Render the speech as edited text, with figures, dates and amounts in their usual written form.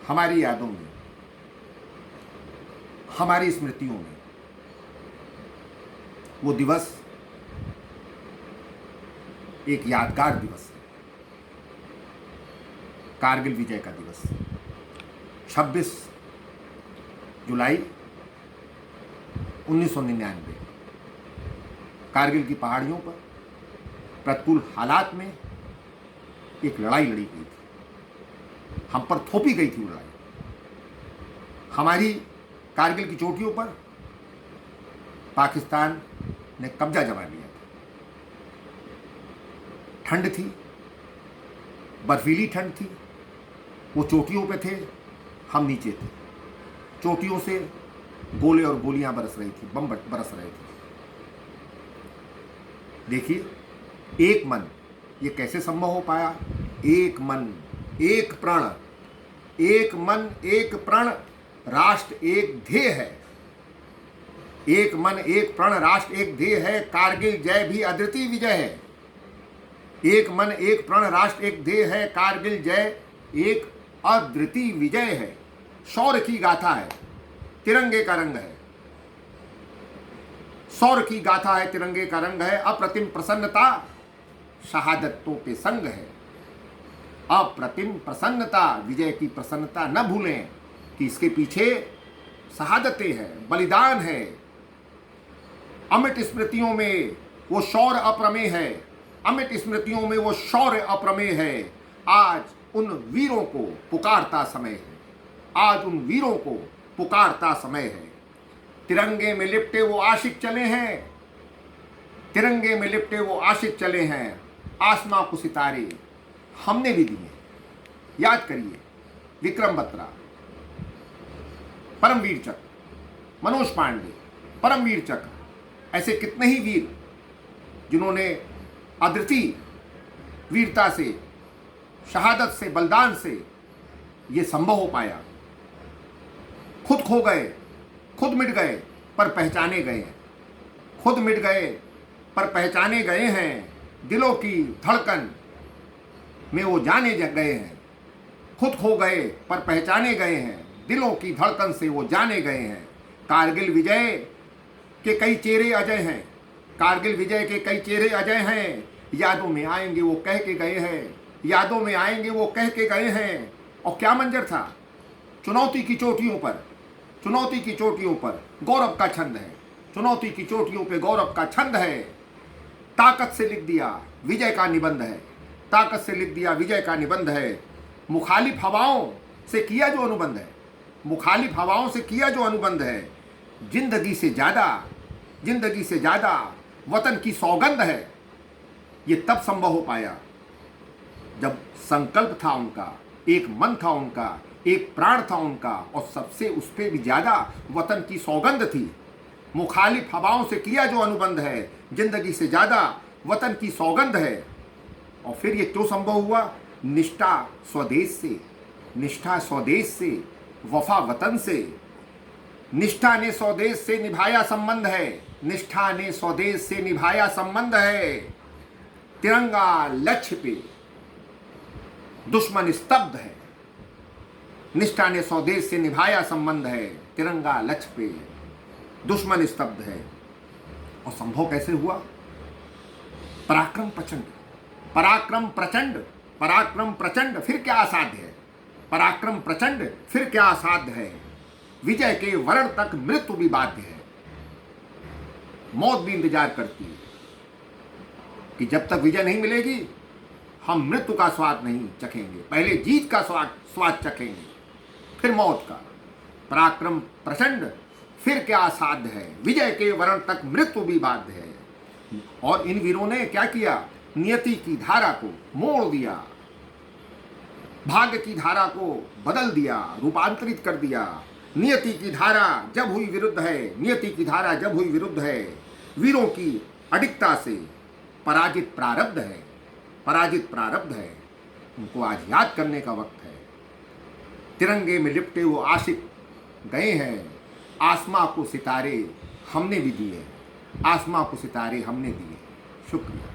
हमारी यादों में, हमारी स्मृतियों में वो दिवस एक यादगार दिवस है, कारगिल विजय का दिवस। 26 जुलाई 1999 कारगिल की पहाड़ियों पर प्रतिकूल हालात में एक लड़ाई लड़ी गई थी, हम पर थोपी गई थी वो लड़ाई। हमारी कारगिल की चोटियों पर पाकिस्तान ने कब्जा जमा लिया था। ठंड थी, बर्फीली ठंड थी, वो चोटियों पे थे, हम नीचे थे। चोटियों से गोले और गोलियां बरस रही थी, बम बरस रहे थे। देखिए, एक मन, ये कैसे संभव हो पाया? एक मन एक प्रण, एक मन एक प्रण, राष्ट्र एक ध्येय है। एक मन एक प्रण, राष्ट्र एक ध्येय है, कारगिल जय भी अद्वितीय विजय है। एक मन एक प्रण, राष्ट्र एक ध्येय है, कारगिल जय एक अद्वितीय विजय है। शौर्य की गाथा है, तिरंगे का रंग है। शौर्य की गाथा है, तिरंगे का रंग है। अप्रतिम प्रसन्नता शहादतों पे संग है। अप्रतिम प्रसन्नता, विजय की प्रसन्नता न भूलें कि इसके पीछे शहादतें हैं, बलिदान है। अमिट स्मृतियों में वो शौर्य अप्रमेय है, अमिट स्मृतियों में वो शौर्य अप्रमेय है। आज उन वीरों को पुकारता समय है, आज उन वीरों को पुकारता समय है। तिरंगे में लिपटे वो आशिक चले हैं, तिरंगे में लिपटे वो आशिक चले हैं। आसमां को सितारे हमने भी दिए। याद करिए, विक्रम बत्रा, परमवीर चक्र, मनोज पांडे, परमवीर चक्र, ऐसे कितने ही वीर जिन्होंने अद्वितीय वीरता से, शहादत से, बलिदान से ये संभव हो पाया। खुद खो गए, खुद मिट गए, पर पहचाने गए हैं। खुद मिट गए पर पहचाने गए हैं। दिलों की धड़कन में वो जाने गए हैं। खुद खो गए पर पहचाने गए हैं, दिलों की धड़कन से वो जाने गए हैं। कारगिल विजय के कई चेहरे अजय हैं, कारगिल विजय के कई चेहरे अजय हैं। यादों में आएंगे वो कह के गए हैं, यादों में आएंगे वो कह के गए हैं। और क्या मंजर था? चुनौती की चोटियों पर, चुनौती की चोटियों पर गौरव का छंद है, चुनौती की चोटियों पे गौरव का छंद है। ताकत से लिख दिया विजय का निबंध है, ताकत से लिख दिया विजय का निबंध है। मुखालिफ हवाओं से किया जो अनुबंध है, मुखालिफ हवाओं से किया जो अनुबंध है। जिंदगी से ज़्यादा, जिंदगी से ज़्यादा वतन की सौगंध है। ये तब संभव हो पाया जब संकल्प था उनका, एक मन था उनका, एक प्राण था उनका, और सबसे उस पर भी ज़्यादा वतन की सौगंध थी। मुखालिफ हवाओं से किया जो अनुबंध है, जिंदगी से ज़्यादा वतन की सौगंध है। और फिर ये क्यों संभव हुआ? निष्ठा स्वदेश से, निष्ठा स्वदेश से, वफा वतन से। निष्ठा ने स्वदेश से निभाया संबंध है, निष्ठा ने स्वदेश से निभाया संबंध है। तिरंगा लक्ष्य पे, दुश्मन स्तब्ध है। निष्ठा ने स्वदेश से निभाया संबंध है, तिरंगा लक्ष्य पे, दुश्मन स्तब्ध है। और संभव कैसे हुआ? पराक्रम प्रचंड, पराक्रम प्रचंड, पराक्रम प्रचंड, फिर क्या असाध्य है? पराक्रम प्रचंड, फिर क्या असाध्य है? विजय के वर्ण तक मृत्यु भी बाध्य है। मौत भी इंतजार करती है कि जब तक विजय नहीं मिलेगी हम मृत्यु का स्वाद नहीं चखेंगे। पहले जीत का स्वाद चखेंगे, फिर मौत का। पराक्रम प्रचंड, फिर क्या असाध्य है? विजय के वर्ण तक मृत्यु भी बाध्य है। और इन वीरों ने क्या किया? नियति की धारा को मोड़ दिया, भाग्य की धारा को बदल दिया, रूपांतरित कर दिया। नियति की धारा जब हुई विरुद्ध है, नियति की धारा जब हुई विरुद्ध है, वीरों की अडिगता से पराजित प्रारब्ध है, पराजित प्रारब्ध है। उनको आज याद करने का वक्त है। तिरंगे में लिपटे वो आशिक गए हैं, आसमां को सितारे हमने भी दिए, आसमां को सितारे हमने दिए। शुक्रिया।